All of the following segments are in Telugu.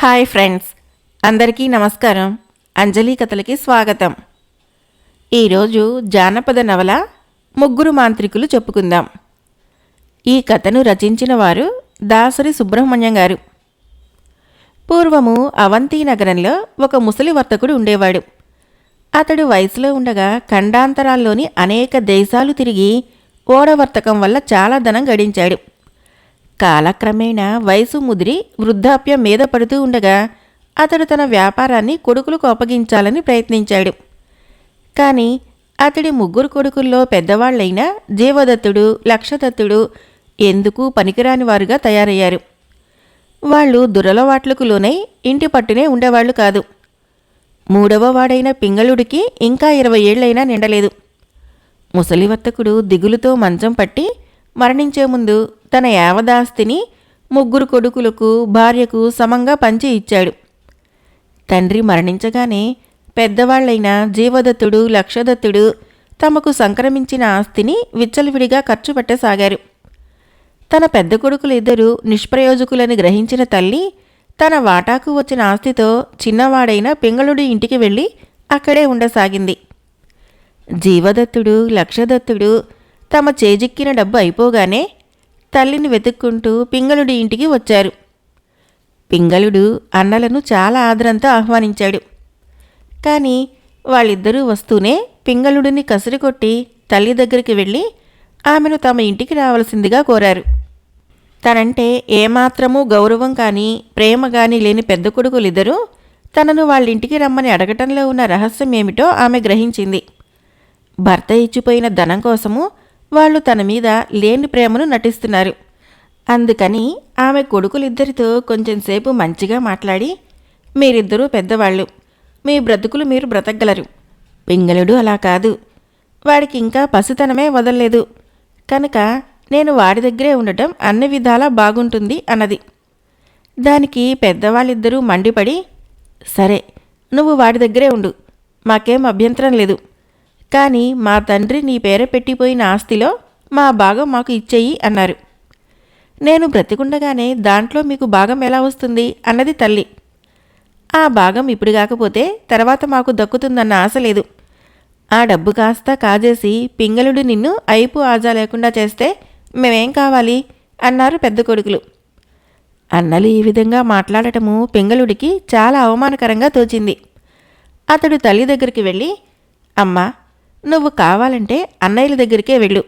హాయ్ ఫ్రెండ్స్, అందరికీ నమస్కారం. అంజలి కథలకి స్వాగతం. ఈరోజు జానపద నవల ముగ్గురు మాంత్రికులు చెప్పుకుందాం. ఈ కథను రచించిన వారు దాసరి సుబ్రహ్మణ్యం గారు. పూర్వము అవంతి నగరంలో ఒక ముసలి వర్తకుడు ఉండేవాడు. అతడు వయసులో ఉండగా ఖండాంతరాల్లోని అనేక దేశాలు తిరిగి ఓడవర్తకం వల్ల చాలా ధనం గడించాడు. కాలక్రమేణా వయసు ముదిరి వృద్ధాప్యం మీద పడుతూ ఉండగా అతడు తన వ్యాపారాన్ని కొడుకులకు అప్పగించాలని ప్రయత్నించాడు. కానీ అతడి ముగ్గురు కొడుకుల్లో పెద్దవాళ్లైన జీవదత్తుడు, లక్షదత్తుడు ఎందుకు పనికిరాని వారుగా తయారయ్యారు. వాళ్ళు దురలవాట్లకు లోనై ఇంటి పట్టునే ఉండేవాళ్లు కాదు. మూడవ వాడైన పింగళుడికి ఇంకా 20 ఏళ్లైనా నిండలేదు. ముసలివర్తకుడు దిగులుతో మంచం పట్టి మరణించే ముందు తన యావదాస్తిని ముగ్గురు కొడుకులకు, భార్యకు సమంగా పంచి ఇచ్చాడు. తండ్రి మరణించగానే పెద్దవాళ్లైన జీవదత్తుడు, లక్షదత్తుడు తమకు సంక్రమించిన ఆస్తిని విచ్చలవిడిగా ఖర్చు పెట్టసాగారు. తన పెద్ద కొడుకులు ఇద్దరూ నిష్ప్రయోజకులని గ్రహించిన తల్లి తన వాటాకు వచ్చిన ఆస్తితో చిన్నవాడైన పింగళుడి ఇంటికి వెళ్ళి అక్కడే ఉండసాగింది. జీవదత్తుడు, లక్షదత్తుడు తమ చేజిక్కిన డబ్బు అయిపోగానే తల్లిని వెతుక్కుంటూ పింగళుడి ఇంటికి వచ్చారు. పింగళుడు అన్నలను చాలా ఆదరంతో ఆహ్వానించాడు. కానీ వాళ్ళిద్దరూ వస్తూనే పింగళుడిని కసిరికొట్టి తల్లి దగ్గరికి వెళ్ళి ఆమెను తమ ఇంటికి రావలసిందిగా కోరారు. తనంటే ఏమాత్రమూ గౌరవం కానీ ప్రేమ కానీ లేని పెద్ద కొడుకులిద్దరూ తనను వాళ్ళింటికి రమ్మని అడగటంలో ఉన్న రహస్యం ఏమిటో ఆమె గ్రహించింది. భర్త ఇచ్చిపోయిన ధనం కోసము వాళ్ళు తన మీద లేని ప్రేమను నటిస్తున్నారు. అందుకని ఆమె కొడుకులిద్దరితో కొంచెంసేపు మంచిగా మాట్లాడి, మీరిద్దరూ పెద్దవాళ్ళు, మీ బ్రతుకులు మీరు బ్రతకగలరు. పింగళుడు అలా కాదు, వాడికి ఇంకా పసితనమే వదల్లేదు, కనుక నేను వాడి దగ్గరే ఉండటం అన్ని విధాలా బాగుంటుంది అన్నది. దానికి పెద్దవాళ్ళిద్దరూ మండిపడి, సరే నువ్వు వాడి దగ్గరే ఉండు, మాకేం అభ్యంతరం లేదు, కానీ మా తండ్రి నీ పేర పెట్టిపోయిన ఆస్తిలో మా భాగం మాకు ఇచ్చేయి అన్నారు. నేను బ్రతికుండగానే దాంట్లో మీకు భాగం ఎలా వస్తుంది అన్నది తల్లి. ఆ భాగం ఇప్పుడు కాకపోతే తర్వాత మాకు దక్కుతుందన్న ఆశ లేదు. ఆ డబ్బు కాస్త కాజేసి పింగళుడు నిన్ను అయిపు ఆజా లేకుండా చేస్తే మేమేం కావాలి అన్నారు పెద్ద కొడుకులు. అన్నలు ఈ విధంగా మాట్లాడటము పింగళుడికి చాలా అవమానకరంగా తోచింది. అతడు తల్లి దగ్గరికి వెళ్ళి, అమ్మా, నువ్వు కావాలంటే అన్నయ్యల దగ్గరికే వెళ్ళు,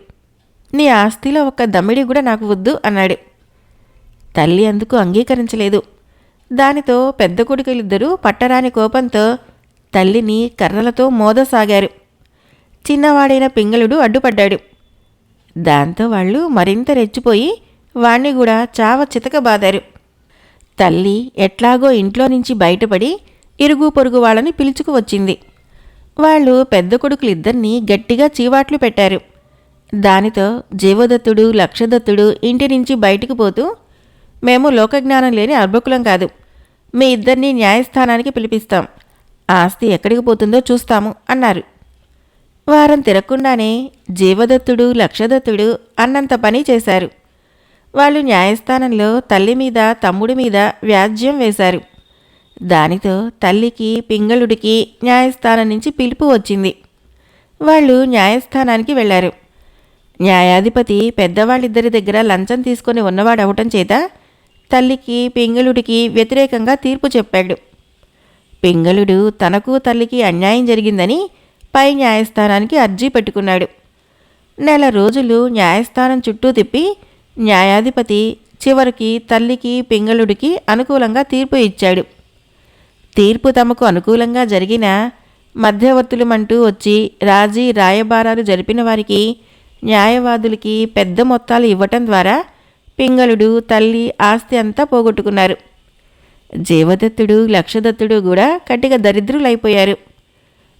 నీ ఆస్తిలో ఒక్క దమ్మిడి కూడా నాకు వద్దు అన్నాడు. తల్లి అందుకు అంగీకరించలేదు. దానితో పెద్ద కొడుకులిద్దరూ పట్టరాని కోపంతో తల్లిని కర్రలతో మోదసాగారు. చిన్నవాడైన పింగళుడు అడ్డుపడ్డాడు. దాంతో వాళ్ళు మరింత రెచ్చిపోయి వాణ్ణి కూడా చావ చితకబాదారు. తల్లి ఎట్లాగో ఇంట్లో నుంచి బయటపడి ఇరుగు పొరుగు వాళ్ళని పిలుచుకు వచ్చింది. వాళ్ళు పెద్ద కొడుకులిద్దరినీ గట్టిగా చీవాట్లు పెట్టారు. దానితో జీవదత్తుడు, లక్షదత్తుడు ఇంటి నుంచి బయటకు పోతూ, మేము లోకజ్ఞానం లేని అర్భకులం కాదు, మీ ఇద్దరినీ న్యాయస్థానానికి పిలిపిస్తాం, ఆస్తి ఎక్కడికి పోతుందో చూస్తాము అన్నారు. వారం తిరగకుండానే జీవదత్తుడు, లక్షదత్తుడు అన్నంత పని చేశారు. వాళ్ళు న్యాయస్థానంలో తల్లి మీద, తమ్ముడి మీద వ్యాజ్యం వేశారు. దానితో తల్లికి, పింగళుడికి న్యాయస్థానం నుంచి పిలుపు వచ్చింది. వాళ్ళు న్యాయస్థానానికి వెళ్లారు. న్యాయాధిపతి పెద్దవాళ్ళిద్దరి దగ్గర లంచం తీసుకొని ఉన్నవాడవటం చేత తల్లికి, పింగళుడికి వ్యతిరేకంగా తీర్పు చెప్పాడు. పింగళుడు తనకు తల్లికి అన్యాయం జరిగిందని పై న్యాయస్థానానికి అర్జీ పెట్టుకున్నాడు. నెల రోజులు న్యాయస్థానం చుట్టూ తిప్పి న్యాయాధిపతి చివరికి తల్లికి, పింగళుడికి అనుకూలంగా తీర్పు ఇచ్చాడు. తీర్పు తమకు అనుకూలంగా జరిగిన మధ్యవర్తులమంటూ వచ్చి రాజీ రాయబారాలు జరిపిన వారికి, న్యాయవాదులకి పెద్ద మొత్తాలు ఇవ్వటం ద్వారా పింగళుడు, తల్లి ఆస్తి అంతా పోగొట్టుకున్నారు. జీవదత్తుడు, లక్షదత్తుడు కూడా కటిక దరిద్రులైపోయారు.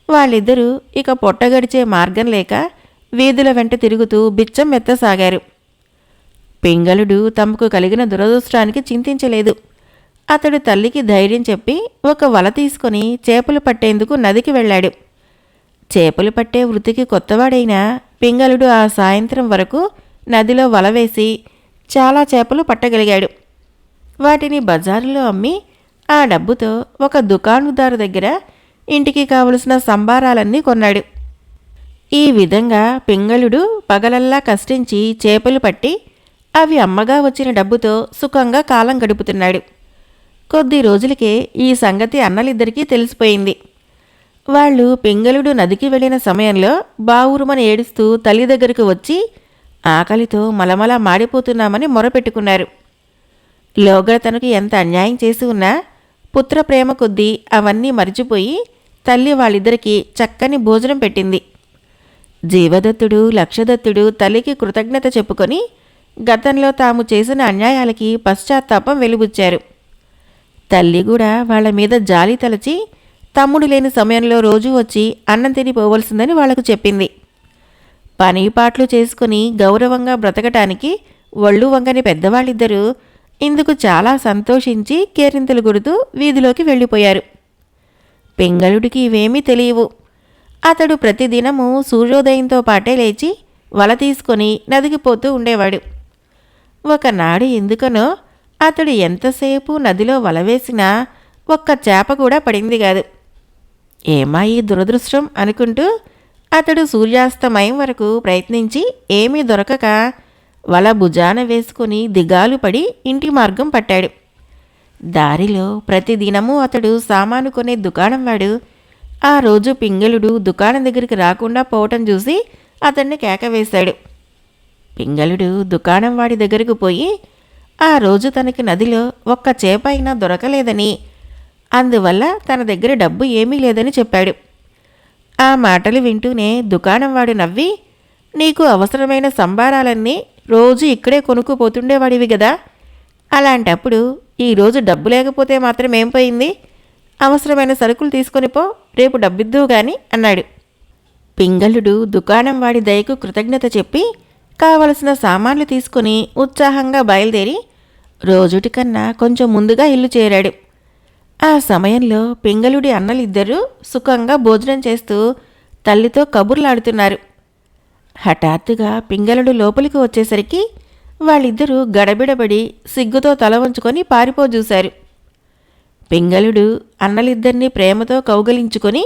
వాళ్ళిద్దరూ ఇక పొట్టగడిచే మార్గం లేక వీధుల వెంట తిరుగుతూ బిచ్చం ఎత్తసాగారు. పింగళుడు తమకు కలిగిన దురదృష్టానికి చింతించలేదు. అతడు తల్లికి ధైర్యం చెప్పి ఒక వల తీసుకొని చేపలు పట్టేందుకు నదికి వెళ్ళాడు. చేపలు పట్టే వృత్తికి కొత్తవాడైన పింగళుడు ఆ సాయంత్రం వరకు నదిలో వల వేసి చాలా చేపలు పట్టగలిగాడు. వాటిని బజారులో అమ్మి ఆ డబ్బుతో ఒక దుకాణదారు దగ్గర ఇంటికి కావలసిన సంబారాలన్నీ కొన్నాడు. ఈ విధంగా పింగళుడు పగలల్లా కష్టించి చేపలు పట్టి అవి అమ్మగా వచ్చిన డబ్బుతో సుఖంగా కాలం గడుపుతున్నాడు. కొద్ది రోజులకే ఈ సంగతి అన్నలిద్దరికీ తెలిసిపోయింది. వాళ్ళు పింగళుడు నదికి వెళ్ళిన సమయంలో బావురుమని ఏడుస్తూ తల్లి దగ్గరకు వచ్చి ఆకలితో మలమలా మాడిపోతున్నామని మొరపెట్టుకున్నారు. లోగడ తనకు ఎంత అన్యాయం చేసి ఉన్నా పుత్ర ప్రేమ కొద్దీ అవన్నీ మరిచిపోయి తల్లి వాళ్ళిద్దరికీ చక్కని భోజనం పెట్టింది. జీవదత్తుడు లక్షదత్తుడు తల్లికి కృతజ్ఞత చెప్పుకొని గతంలో తాము చేసిన అన్యాయాలకి పశ్చాత్తాపం వెలిబుచ్చారు. తల్లి కూడా వాళ్ల మీద జాలి తలచి తమ్ముడు లేని సమయంలో రోజూ వచ్చి అన్నం తినిపోవలసిందని వాళ్లకు చెప్పింది. పనిపాట్లు చేసుకుని గౌరవంగా బ్రతకటానికి ఒళ్ళు వంగని పెద్దవాళ్ళిద్దరూ ఇందుకు చాలా సంతోషించి కేరింతలు కొడుతూ వీధిలోకి వెళ్ళిపోయారు. పింగళుడికి ఇవేమీ తెలియవు. అతడు ప్రతిదినము సూర్యోదయంతో పాటే లేచి వల తీసుకొని నదికి పోతూ ఉండేవాడు. ఒకనాడు ఎందుకనో అతడు ఎంతసేపు నదిలో వల వేసినా ఒక్క చేప కూడా పడింది కాదు. ఏమా ఈ దురదృష్టం అనుకుంటూ అతడు సూర్యాస్తమయం వరకు ప్రయత్నించి ఏమీ దొరకక వల భుజాన వేసుకుని దిగాలు పడి ఇంటి మార్గం పట్టాడు. దారిలో ప్రతిదినము అతడు సామాను కొనే దుకాణం వాడు ఆ రోజు పింగళుడు దుకాణం దగ్గరికి రాకుండా పోవటం చూసి అతన్ని కేకవేశాడు. పింగళుడు దుకాణం వాడి దగ్గరకు పోయి ఆ రోజు తనకి నదిలో ఒక్క చేప అయినా దొరకలేదని, అందువల్ల తన దగ్గర డబ్బు ఏమీ లేదని చెప్పాడు. ఆ మాటలు వింటూనే దుకాణం వాడు నవ్వి, నీకు అవసరమైన సంబారాలన్నీ రోజు ఇక్కడే కొనుక్కుపోతుండేవాడివి గదా, అలాంటప్పుడు ఈరోజు డబ్బు లేకపోతే మాత్రం ఏం పోయింది, అవసరమైన సరుకులు తీసుకొని పో, రేపు డబ్బిద్దువు గాని అన్నాడు. పింగళుడు దుకాణం వాడి దయకు కృతజ్ఞత చెప్పి కావలసిన సామాన్లు తీసుకుని ఉత్సాహంగా బయలుదేరి రోజుటి కన్నా కొంచెం ముందుగా ఇల్లు చేరాడు. ఆ సమయంలో పింగళుడి అన్నలిద్దరూ సుఖంగా భోజనం చేస్తూ తల్లితో కబుర్లాడుతున్నారు. హఠాత్తుగా పింగళుడు లోపలికి వచ్చేసరికి వాళ్ళిద్దరూ గడబిడబడి సిగ్గుతో తల వంచుకొని పారిపోజూశారు. పింగళుడు అన్నలిద్దరినీ ప్రేమతో కౌగలించుకొని,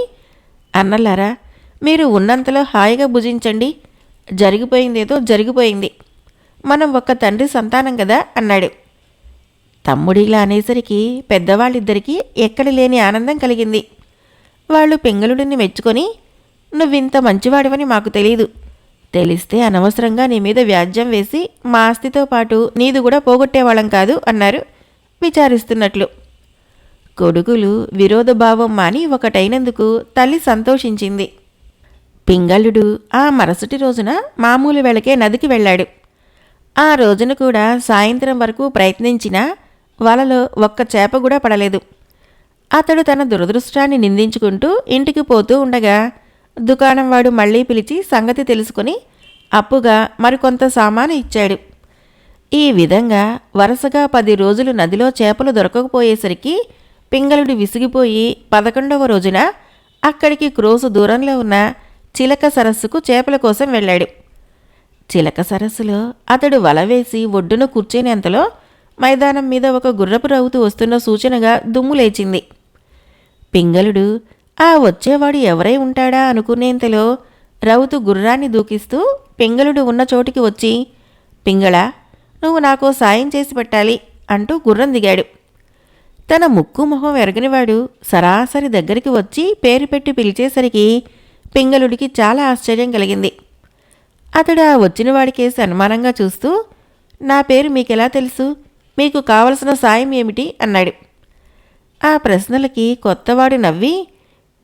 అన్నలారా, మీరు ఉన్నంతలో హాయిగా భుజించండి, జరిగిపోయిందేదో జరిగిపోయింది, మనం ఒక్క తండ్రి సంతానం కదా అన్నాడు. తమ్ముడిలా అనేసరికి పెద్దవాళ్ళిద్దరికీ ఎక్కడ లేని ఆనందం కలిగింది. వాళ్ళు పింగళుడిని మెచ్చుకొని, నువ్వింత మంచివాడివని మాకు తెలీదు, తెలిస్తే అనవసరంగా నీ మీద వ్యాజ్యం వేసి మా ఆస్తితో పాటు నీది కూడా పోగొట్టేవాళ్ళం కాదు అన్నారు విచారిస్తున్నట్లు. కొడుకులు విరోధభావం మాని ఒకటైనందుకు తల్లి సంతోషించింది. పింగళుడు ఆ మరుసటి రోజున మామూలు వేళకే నదికి వెళ్ళాడు. ఆ రోజున కూడా సాయంత్రం వరకు ప్రయత్నించినా వలలో ఒక్క చేప కూడా పడలేదు. అతడు తన దురదృష్టాన్ని నిందించుకుంటూ ఇంటికి పోతూ ఉండగా దుకాణం వాడు మళ్లీ పిలిచి సంగతి తెలుసుకుని అప్పుగా మరికొంత సామాను ఇచ్చాడు. ఈ విధంగా వరుసగా 10 రోజులు నదిలో చేపలు దొరకకపోయేసరికి పింగళుడు విసిగిపోయి 11వ రోజున అక్కడికి క్రోసు దూరంలో ఉన్న చిలక సరస్సుకు చేపల కోసం వెళ్ళాడు. చిలక సరస్సులో అతడు వల వేసి ఒడ్డున కూర్చునేంతలో మైదానం మీద ఒక గుర్రపు రౌతు వస్తున్న సూచనగా దుమ్ము లేచింది. పింగళుడు ఆ వచ్చేవాడు ఎవరై ఉంటాడా అనుకునేంతలో రౌతు గుర్రాన్ని దూకిస్తూ పింగళుడు ఉన్న చోటికి వచ్చి, పింగళా, నువ్వు నాకో సాయం చేసి పెట్టాలి అంటూ గుర్రం దిగాడు. తన ముక్కు మొహం ఎరగనివాడు సరాసరి దగ్గరికి వచ్చి పేరు పెట్టి పిలిచేసరికి పింగళుడికి చాలా ఆశ్చర్యం కలిగింది. అతడు ఆ వచ్చిన వాడికేసి అనుమానంగా చూస్తూ, నా పేరు మీకెలా తెలుసు, మీకు కావలసిన సాయం ఏమిటి అన్నాడు. ఆ ప్రశ్నలకి కొత్తవాడు నవ్వి,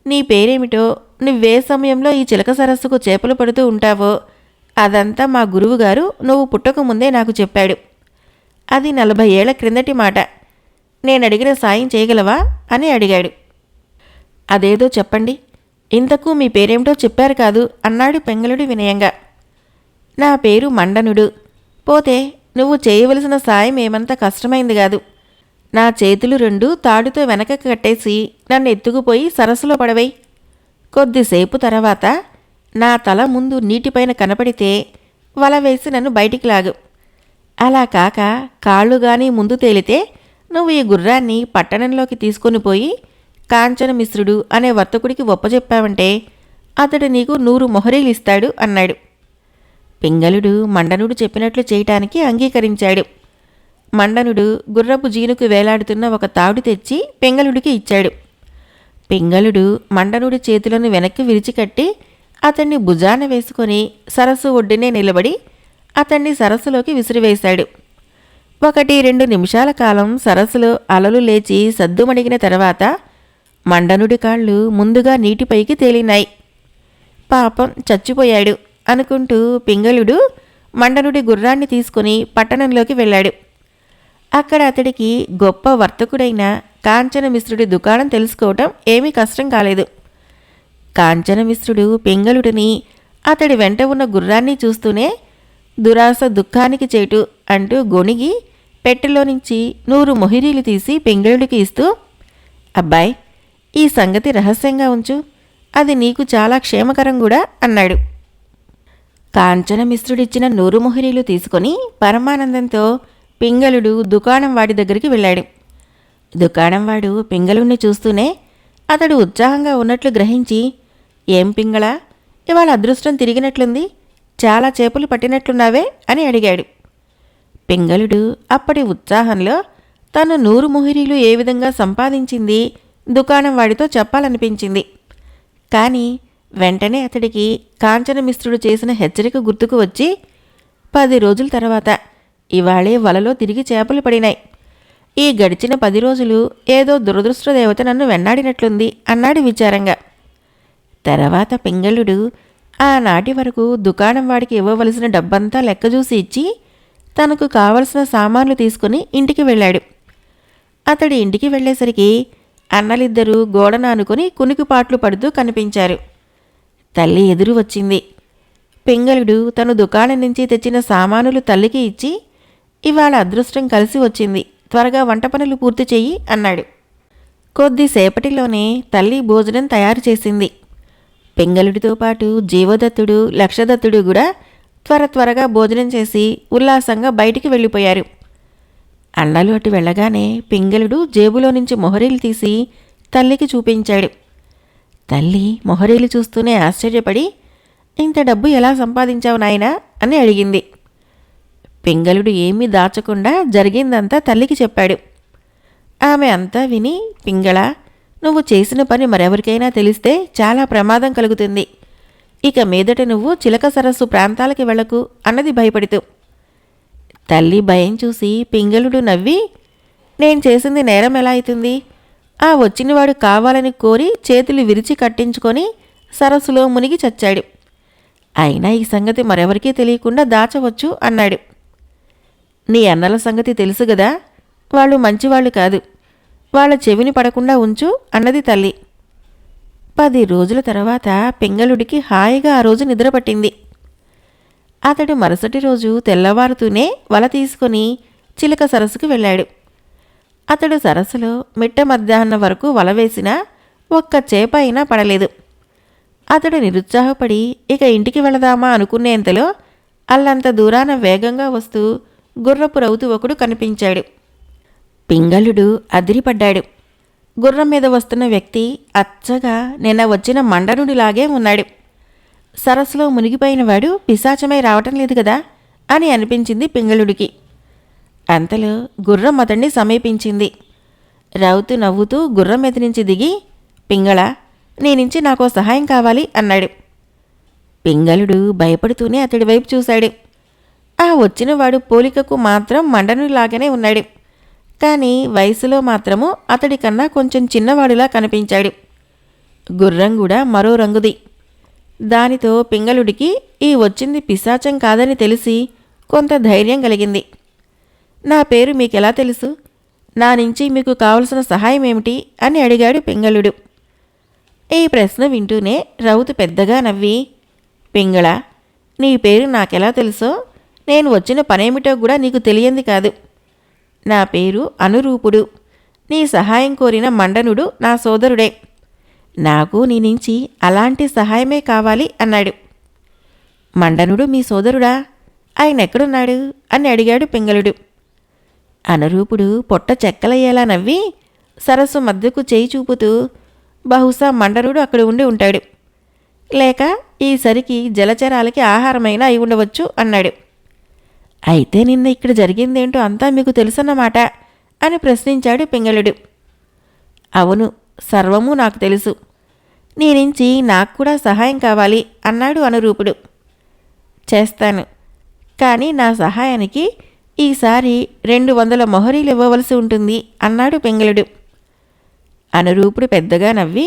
నీ పేరేమిటో, నువ్వే సమయంలో ఈ చిలక సరస్సుకు చేపలు పడుతూ ఉంటావో అదంతా మా గురువుగారు నువ్వు పుట్టకముందే నాకు చెప్పాడు. అది 40 ఏళ్ల క్రిందటి మాట. నేనడిగిన సాయం చేయగలవా అని అడిగాడు. అదేదో చెప్పండి, ఇంతకు మీ పేరేమిటో చెప్పారు కాదు అన్నాడు పింగళుడు వినయంగా. నా పేరు మండనుడు. పోతే నువ్వు చేయవలసిన సాయం ఏమంత కష్టమైంది కాదు. నా చేతులు 2 తాడుతో వెనకకి కట్టేసి నన్ను ఎత్తుకుపోయి సరస్సులో పడవేయి. కొద్దిసేపు తర్వాత నా తల ముందు నీటిపైన కనపడితే వల వేసి నన్ను బయటికి లాగు. అలా కాక కాళ్ళు గాని ముందు తేలితే నువ్వు ఈ గుర్రాన్ని పట్టణంలోకి తీసుకొని పోయి కాంచనమిశ్రుడు అనే వర్తకుడికి ఒప్పజెప్పావంటే అతడు నీకు 100 మొహరీలు ఇస్తాడు అన్నాడు. పింగళుడు మండనుడు చెప్పినట్లు చేయటానికి అంగీకరించాడు. మండనుడు గుర్రపు జీనుకు వేలాడుతున్న ఒక తాడు తెచ్చి పింగళుడికి ఇచ్చాడు. పింగళుడు మండనుడి చేతులను వెనక్కి విరిచికట్టి అతన్ని భుజాన వేసుకొని సరస్సు ఒడ్డునే నిలబడి అతన్ని సరస్సులోకి విసిరివేశాడు. 1-2 నిమిషాల కాలం సరస్సులో అలలు లేచి సద్దుమణిగిన తర్వాత మండనుడి కాళ్ళు ముందుగా నీటిపైకి తేలినాయి. పాపం చచ్చిపోయాడు అనుకుంటూ పింగళుడు మండనుడి గుర్రాన్ని తీసుకుని పట్టణంలోకి వెళ్ళాడు. అక్కడ అతడికి గొప్ప వర్తకుడైన కాంచనమిశ్రుడి దుకాణం తెలుసుకోవటం ఏమీ కష్టం కాలేదు. కాంచనమిశ్రుడు పింగళుడిని అతడి వెంట ఉన్న గుర్రాన్ని చూస్తూనే దురాశ దుఃఖానికి చేటు అంటూ గొణిగి పెట్టెలో నుంచి 100 మొహిరీలు తీసి పింగళుడికి ఇస్తూ, అబ్బాయ్, ఈ సంగతి రహస్యంగా ఉంచు, అది నీకు చాలా క్షేమకరం కూడా అన్నాడు. కాంచనమిశ్రుడిచ్చిన 100 మొహిరీలు తీసుకొని పరమానందంతో పింగళుడు దుకాణం వాడి దగ్గరికి వెళ్ళాడు. దుకాణంవాడు పింగళుణ్ణి చూస్తూనే అతడు ఉత్సాహంగా ఉన్నట్లు గ్రహించి, ఏం పింగళ, ఇవాళ అదృష్టం తిరిగినట్లుంది, చాలా చేపలు పట్టినట్లున్నావే అని అడిగాడు. పింగళుడు అప్పటి ఉత్సాహంలో తను 100 మొహిరీలు ఏ విధంగా సంపాదించింది దుకాణం వాడితో చెప్పాలనిపించింది. కానీ వెంటనే అతడికి కాంచనమిశ్రుడు చేసిన హెచ్చరిక గుర్తుకు వచ్చి, 10 రోజుల తర్వాత ఇవాళే వలలో తిరిగి చేపలు పడినాయి. ఈ గడిచిన 10 రోజులు ఏదో దురదృష్టదేవత నన్ను వెన్నాడినట్లుంది అన్నాడు విచారంగా. తర్వాత పింగళుడు ఆనాటి వరకు దుకాణం వాడికి ఇవ్వవలసిన డబ్బంతా లెక్కజూసి ఇచ్చి తనకు కావలసిన సామాన్లు తీసుకుని ఇంటికి వెళ్ళాడు. అతడి ఇంటికి వెళ్ళేసరికి అన్నలిద్దరూ గోడను ఆనుకొని కునికిపాట్లు పడుతూ కనిపించారు. తల్లి ఎదురు వచ్చింది. పింగళుడు తను దుకాణం నుంచి తెచ్చిన సామానులు తల్లికి ఇచ్చి, ఇవాళ అదృష్టం కలిసి వచ్చింది, త్వరగా వంట పనులు పూర్తి చెయ్యి అన్నాడు. కొద్దిసేపటిలోనే తల్లి భోజనం తయారు చేసింది. పింగళుడితో పాటు జీవదత్తుడు, లక్షదత్తుడు కూడా త్వరగా భోజనం చేసి ఉల్లాసంగా బయటికి వెళ్ళిపోయారు. అన్నలు అటు వెళ్ళగానే పింగళుడు జేబులో నుంచి మొహరీలు తీసి తల్లికి చూపించాడు. తల్లి మొహరీలు చూస్తూనే ఆశ్చర్యపడి, ఇంత డబ్బు ఎలా సంపాదించావు నాయనా అని అడిగింది. పింగళుడు ఏమీ దాచకుండా జరిగిందంతా తల్లికి చెప్పాడు. ఆమె అంతా విని, పింగళ, నువ్వు చేసిన పని మరెవరికైనా తెలిస్తే చాలా ప్రమాదం కలుగుతుంది. ఇక మీదట నువ్వు చిలక సరస్సు ప్రాంతాలకి వెళ్ళకు అన్నది భయపడుతూ. తల్లి భయం చూసి పింగళుడు నవ్వి, నేను చేసింది నేరం ఎలా అవుతుంది? ఆ వచ్చినవాడు కావాలని కోరి చేతులు విరిచి కట్టించుకొని సరస్సులో మునిగి చచ్చాడు. అయినా ఈ సంగతి మరెవరికీ తెలియకుండా దాచవచ్చు అన్నాడు. నీ అన్నల సంగతి తెలుసు గదా, వాళ్ళు మంచివాళ్ళు కాదు, వాళ్ళ చెవిని పడకుండా ఉంచు అన్నది తల్లి. 10 రోజుల తర్వాత పింగళుడికి హాయిగా ఆ రోజు నిద్రపట్టింది. అతడు మరుసటి రోజు తెల్లవారుతూనే వల తీసుకుని చిలక సరస్సుకు వెళ్ళాడు. అతడు సరస్సులో మిట్ట మధ్యాహ్నం వరకు వల వేసినా ఒక్క చేప అయినా పడలేదు. అతడు నిరుత్సాహపడి ఇక ఇంటికి వెళదామా అనుకునేంతలో అల్లంత దూరాన వేగంగా వస్తూ గుర్రపు రౌతు ఒకడు కనిపించాడు. పింగళుడు అదిరిపడ్డాడు. గుర్రం మీద వస్తున్న వ్యక్తి అచ్చగా నిన్న వచ్చిన మండనుడిలాగే ఉన్నాడు. సరస్సులో మునిగిపోయినవాడు పిశాచమై రావటం లేదు కదా అని అనిపించింది పింగళుడికి. అంతలో గుర్రం అతన్ని సమీపించింది. రౌతు నవ్వుతూ గుర్రం మీద నుంచి దిగి, పింగళ, నీ నుంచి నాకో సహాయం కావాలి అన్నాడు. పింగళుడు భయపడుతూనే అతడి వైపు చూశాడు. ఆ వచ్చినవాడు పోలికకు మాత్రం మండనుడిలాగానే ఉన్నాడు. కానీ వయసులో మాత్రము అతడి కన్నా కొంచెం చిన్నవాడిలా కనిపించాడు. గుర్రం కూడా మరో రంగుది. దానితో పింగళుడికి ఈ వచ్చింది పిశాచం కాదని తెలిసి కొంత ధైర్యం కలిగింది. నా పేరు మీకెలా తెలుసు? నా నుంచి మీకు కావలసిన సహాయం ఏమిటి అని అడిగాడు పింగళుడు. ఈ ప్రశ్న వింటూనే రౌతు పెద్దగా నవ్వి, పింగళ, నీ పేరు నాకెలా తెలుసో నేను వచ్చిన పనేమిటో కూడా నీకు తెలియంది కాదు. నా పేరు అనురూపుడు. నీ సహాయం కోరిన మండనుడు నా సోదరుడే. నాకు నీ నుంచి అలాంటి సహాయమే కావాలి అన్నాడు. మండనుడు మీ సోదరుడా? ఆయన ఎక్కడున్నాడు అని అడిగాడు పింగళుడు. అనురూపుడు పొట్ట చెక్కలయ్యేలా నవ్వి సరస్సు మధ్యకు చేయి చూపుతూ, బహుశా మండరుడు అక్కడ ఉండి ఉంటాడు, లేక ఈసరికి జలచరాలకి ఆహారమైనా అయి ఉండవచ్చు అన్నాడు. అయితే నిన్న ఇక్కడ జరిగిందేంటో అంతా మీకు తెలుసన్నమాట అని ప్రశ్నించాడు పింగళుడు. అవును, సర్వము నాకు తెలుసు. నీ నుంచి నాకు కూడా సహాయం కావాలి అన్నాడు అనురూపుడు. చేస్తాను, కానీ నా సహాయానికి ఈసారి 200 మొహరీలు ఇవ్వవలసి ఉంటుంది అన్నాడు పింగళుడు. అనురూపుడు పెద్దగా నవ్వి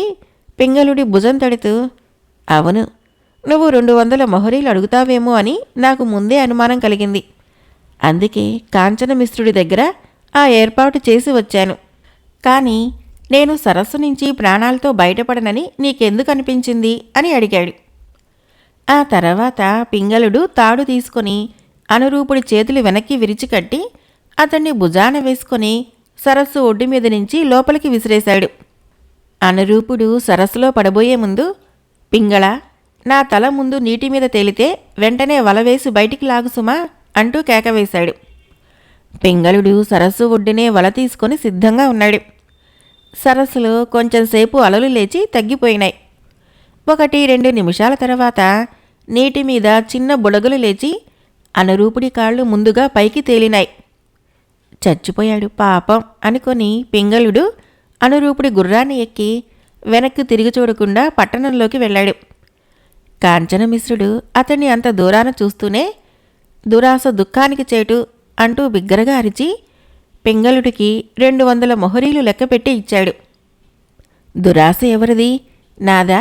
పింగళుడి భుజం తడుతూ, అవును, నువ్వు 200 మొహరీలు అడుగుతావేమో అని నాకు ముందే అనుమానం కలిగింది. అందుకే కాంచనమిశ్రుడి దగ్గర ఆ ఏర్పాటు చేసి వచ్చాను. కానీ నేను సరస్సు నుంచి ప్రాణాలతో బయటపడనని నీకెందుకు అనిపించింది అని అడిగాడు. ఆ తర్వాత పింగళుడు తాడు తీసుకొని అనురూపుడి చేతులు వెనక్కి విరిచికట్టి అతన్ని భుజాన వేసుకొని సరస్సు ఒడ్డు మీద నుంచి లోపలికి విసిరేశాడు. అనురూపుడు సరస్సులో పడబోయే ముందు, పింగళ, నా తల ముందు నీటి మీద తేలితే వెంటనే వలవేసి బయటికి లాగుసుమా అంటూ కేకవేశాడు. పింగళుడు సరస్సు ఒడ్డునే వల తీసుకొని సిద్ధంగా ఉన్నాడు. సరస్సులో కొంచెంసేపు అలలు లేచి తగ్గిపోయినాయి. 1-2 నిమిషాల తర్వాత నీటి మీద చిన్న బుడగలు లేచి అనురూపుడి కాళ్ళు ముందుగా పైకి తేలినాయి. చచ్చిపోయాడు పాపం అనుకొని పింగళుడు అనురూపుడి గుర్రాన్ని ఎక్కి వెనక్కి తిరిగి చూడకుండా పట్టణంలోకి వెళ్ళాడు. కాంచనమిశ్రుడు అతన్ని అంత దూరాన చూస్తూనే, దురాశ దుఃఖానికి చేటు అంటూ బిగ్గరగా అరిచి పింగళుడికి 200 మొహరీలు లెక్కపెట్టి ఇచ్చాడు. దురాశ ఎవరిది? నాదా?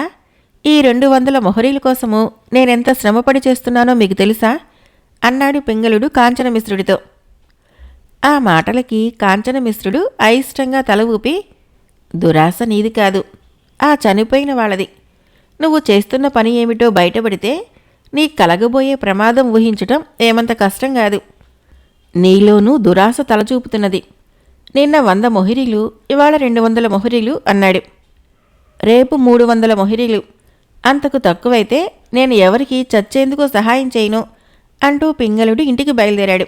ఈ 200 మొహరీల కోసము నేనెంత శ్రమపడి చేస్తున్నానో మీకు తెలుసా అన్నాడు పింగళుడు కాంచనమిశ్రుడితో. ఆ మాటలకి కాంచనమిశ్రుడు అయిష్టంగా తల ఊపి, దురాశ నీది కాదు, ఆ చనిపోయిన వాళ్ళది. నువ్వు చేస్తున్న పని ఏమిటో బయటపడితే నీ కలగబోయే ప్రమాదం ఊహించటం ఏమంత కష్టం కాదు. నీలోనూ దురాశ తలచూపుతున్నది. నిన్న 100 మొహరీలు, ఇవాళ 200 మొహరీలు అన్నాడు. రేపు 300 మొహరీలు, అంతకు తక్కువైతే నేను ఎవరికి చచ్చేందుకు సహాయం చేయను అంటూ పింగళుడు ఇంటికి బయలుదేరాడు.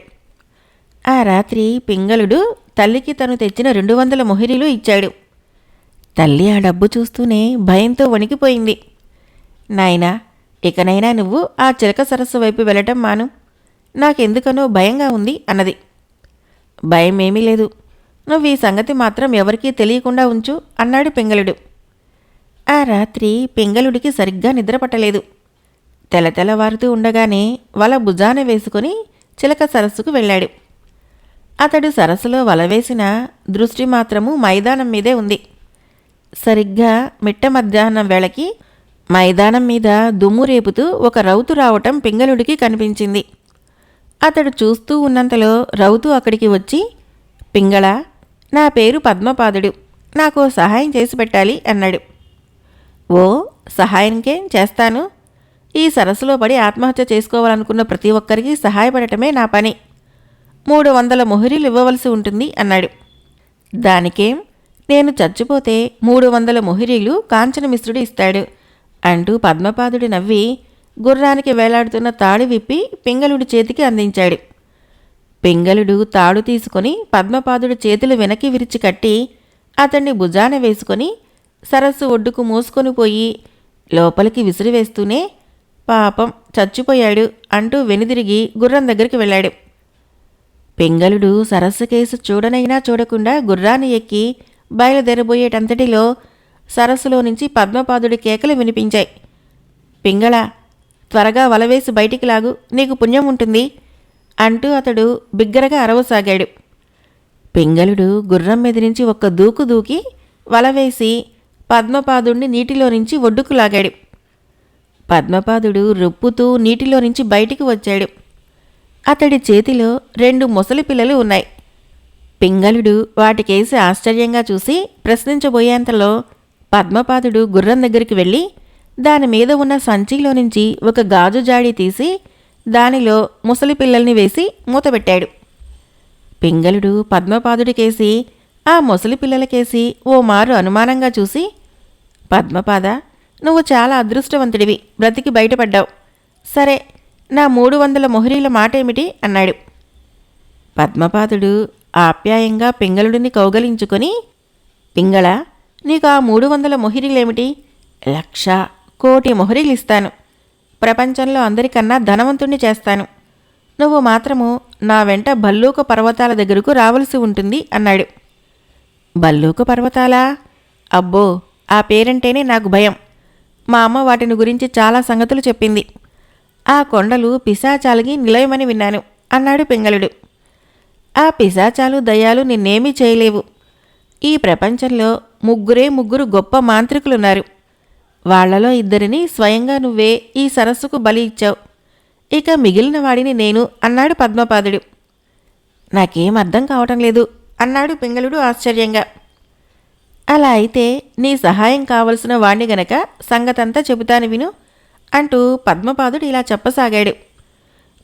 ఆ రాత్రి పింగళుడు తల్లికి తను తెచ్చిన 200 మొహరీలు ఇచ్చాడు. తల్లి ఆ డబ్బు చూస్తూనే భయంతో వణికిపోయింది. నాయనా, ఇకనైనా నువ్వు ఆ చిలక సరస్సు వైపు వెళ్ళటం మాను, నాకెందుకనో భయంగా ఉంది అన్నది. భయమేమీ లేదు, నువ్వు ఈ సంగతి మాత్రం ఎవరికీ తెలియకుండా ఉంచు అన్నాడు పింగళుడు. ఆ రాత్రి పింగళుడికి సరిగ్గా నిద్రపట్టలేదు. తెల్లవారుతూ ఉండగానే వల భుజాన వేసుకుని చిలక సరస్సుకు వెళ్ళాడు. అతడు సరస్సులో వల వేసిన దృష్టి మాత్రము మైదానం మీదే ఉంది. సరిగ్గా మిట్ట మధ్యాహ్నం వేళకి మైదానం మీద దుమ్ము రేపుతూ ఒక రౌతు రావటం పింగళుడికి కనిపించింది. అతడు చూస్తూ ఉన్నంతలో రౌతు అక్కడికి వచ్చి, పింగళ, నా పేరు పద్మపాదుడు, నాకు సహాయం చేసి పెట్టాలి అన్నాడు. ఓ, సహాయంకేం చేస్తాను. ఈ సరస్సులో పడి ఆత్మహత్య చేసుకోవాలనుకున్న ప్రతి ఒక్కరికి సహాయపడటమే నా పని. 300 మొహరీలు ఇవ్వవలసి ఉంటుంది అన్నాడు. దానికేం, నేను చచ్చిపోతే 300 మొహరీలు కాంచనమిశ్రుడు ఇస్తాడు అంటూ పద్మపాదుడు నవ్వి గుర్రానికి వేలాడుతున్న తాడు విప్పి పింగళుడి చేతికి అందించాడు. పింగళుడు తాడు తీసుకొని పద్మపాదుడి చేతులు వెనక్కి విరిచి కట్టి అతన్ని భుజాన వేసుకొని సరస్సు ఒడ్డుకు మోసుకొని పోయి లోపలికి విసిరివేస్తూనే, పాపం చచ్చిపోయాడు అంటూ వెనుదిరిగి గుర్రం దగ్గరికి వెళ్ళాడు. పింగళుడు సరస్సు కేసు చూడనైనా చూడకుండా గుర్రాన్ని ఎక్కి బయలుదేరబోయేటంతటిలో సరస్సులో నుంచి పద్మపాదుడి కేకలు వినిపించాయి. పింగళ, త్వరగా వలవేసి బయటికి లాగు, నీకు పుణ్యం ఉంటుంది అంటూ అతడు బిగ్గరగా అరవసాగాడు. పింగళుడు గుర్రం మీద నుంచి ఒక్క దూకు దూకి వలవేసి పద్మపాదుడిని నీటిలో నుంచి ఒడ్డుకు లాగాడు. పద్మపాదుడు రొప్పుతూ నీటిలో నుంచి బయటికి వచ్చాడు. అతడి చేతిలో 2 మొసలి పిల్లలు ఉన్నాయి. పింగళుడు వాటికేసి ఆశ్చర్యంగా చూసి ప్రశ్నించబోయేంతలో పద్మపాదుడు గుర్రం దగ్గరికి వెళ్ళి దానిమీద ఉన్న సంచిలో నుంచి ఒక గాజు జాడీ తీసి దానిలో ముసలి పిల్లల్ని వేసి మూతపెట్టాడు. పింగళుడు పద్మపాదుడికేసి ఆ ముసలి పిల్లలకేసి ఓ మారు అనుమానంగా చూసి, పద్మపాద, నువ్వు చాలా అదృష్టవంతుడివి, బ్రతికి బయటపడ్డావు. సరే, నా 300 మొహరీల మాటేమిటి అన్నాడు. పద్మపాదుడు ఆప్యాయంగా పింగళుడిని కౌగలించుకొని, పింగళ, నీకు ఆ 300 మొహిరీలేమిటి? 1,00,000 కోటి మొహరీలిస్తాను. ప్రపంచంలో అందరికన్నా ధనవంతుణ్ణి చేస్తాను. నువ్వు మాత్రము నా వెంట భల్లూక పర్వతాల దగ్గరకు రావలసి ఉంటుంది అన్నాడు. భల్లూక పర్వతాలా? అబ్బో, ఆ పేరంటేనే నాకు భయం. మా అమ్మ వాటిని గురించి చాలా సంగతులు చెప్పింది. ఆ కొండలు పిశాచాలకి నిలయమని విన్నాను అన్నాడు పింగళుడు. ఆ పిశాచాలు దయ్యాలు నిన్నేమీ చేయలేవు. ఈ ప్రపంచంలో ముగ్గురు గొప్ప మాంత్రికులున్నారు. వాళ్లలో 2 స్వయంగా నువ్వే ఈ సరస్సుకు బలి ఇచ్చావు. ఇక మిగిలిన వాడిని నేను అన్నాడు పద్మపాదుడు. నాకేం అర్థం కావటం లేదు అన్నాడు పింగళుడు ఆశ్చర్యంగా. అలా అయితే నీ సహాయం కావలసిన వాణ్ణి గనక సంగతంతా చెబుతాను విను అంటూ పద్మపాదుడు ఇలా చెప్పసాగాడు.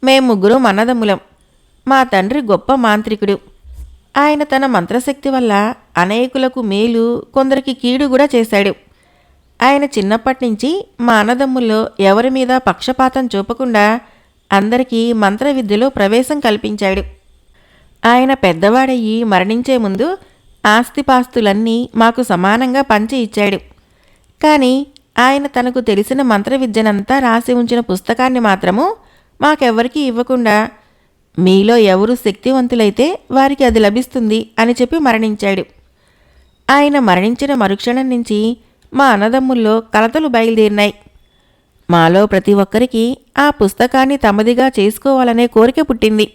మేం 3 అన్నదమ్ములం. మా తండ్రి గొప్ప మాంత్రికుడు. ఆయన తన మంత్రశక్తి వల్ల అనేకులకు మేలు, కొందరికి కీడు కూడా చేశాడు. ఆయన చిన్నప్పటినుంచి మా అన్నదమ్ముల్లో ఎవరి మీద పక్షపాతం చూపకుండా అందరికీ మంత్రవిద్యలో ప్రవేశం కల్పించాడు. ఆయన పెద్దవాడయ్యి మరణించే ముందు ఆస్తిపాస్తులన్నీ మాకు సమానంగా పంచి ఇచ్చాడు. కానీ ఆయన తనకు తెలిసిన మంత్రవిద్యనంతా రాసి ఉంచిన పుస్తకాన్ని మాత్రము మాకెవ్వరికీ ఇవ్వకుండా, మీలో ఎవరు శక్తివంతులైతే వారికి అది లభిస్తుంది అని చెప్పి మరణించాడు. ఆయన మరణించిన మరుక్షణం నుంచి మా అన్నదమ్ముల్లో కలతలు బయలుదేరినాయి. మాలో ప్రతి ఒక్కరికి ఆ పుస్తకాన్ని తమదిగా చేసుకోవాలనే కోరిక పుట్టింది.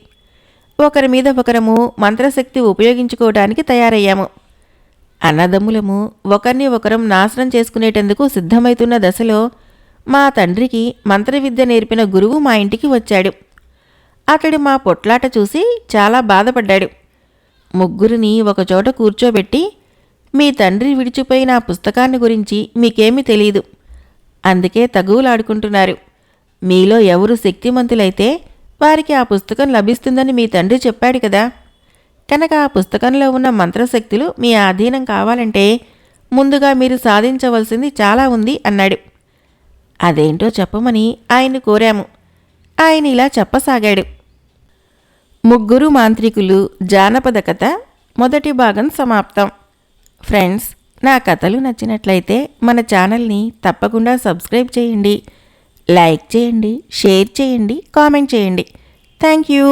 ఒకరి మీద ఒకరము మంత్రశక్తి ఉపయోగించుకోవడానికి తయారయ్యాము. అన్నదమ్ములము ఒకరిని ఒకరం నాశనం చేసుకునేటందుకు సిద్ధమవుతున్న దశలో మా తండ్రికి మంత్రవిద్య నేర్పిన గురువు మా ఇంటికి వచ్చాడు. అతడు మా పొట్లాట చూసి చాలా బాధపడ్డాడు. ముగ్గురిని ఒకచోట కూర్చోబెట్టి, మీ తండ్రి విడిచిపోయిన ఆ పుస్తకాన్ని గురించి మీకేమీ తెలీదు. అందుకే తగువులాడుకుంటున్నారు. మీలో ఎవరు శక్తిమంతులైతే వారికి ఆ పుస్తకం లభిస్తుందని మీ తండ్రి చెప్పాడు కదా. కనుక ఆ పుస్తకంలో ఉన్న మంత్రశక్తులు మీ ఆధీనం కావాలంటే ముందుగా మీరు సాధించవలసింది చాలా ఉంది అన్నాడు. అదేంటో చెప్పమని ఆయన్ని కోరాము. ఆయన ఇలా చెప్పసాగాడు. 3 మాంత్రికులు జానపద కథ మొదటి భాగం సమాప్తం. ఫ్రెండ్స్, నా కథలు నచ్చినట్లయితే మన ఛానల్ని తప్పకుండా సబ్స్క్రైబ్ చేయండి, లైక్ చేయండి, షేర్ చేయండి, కామెంట్ చేయండి. Thank you.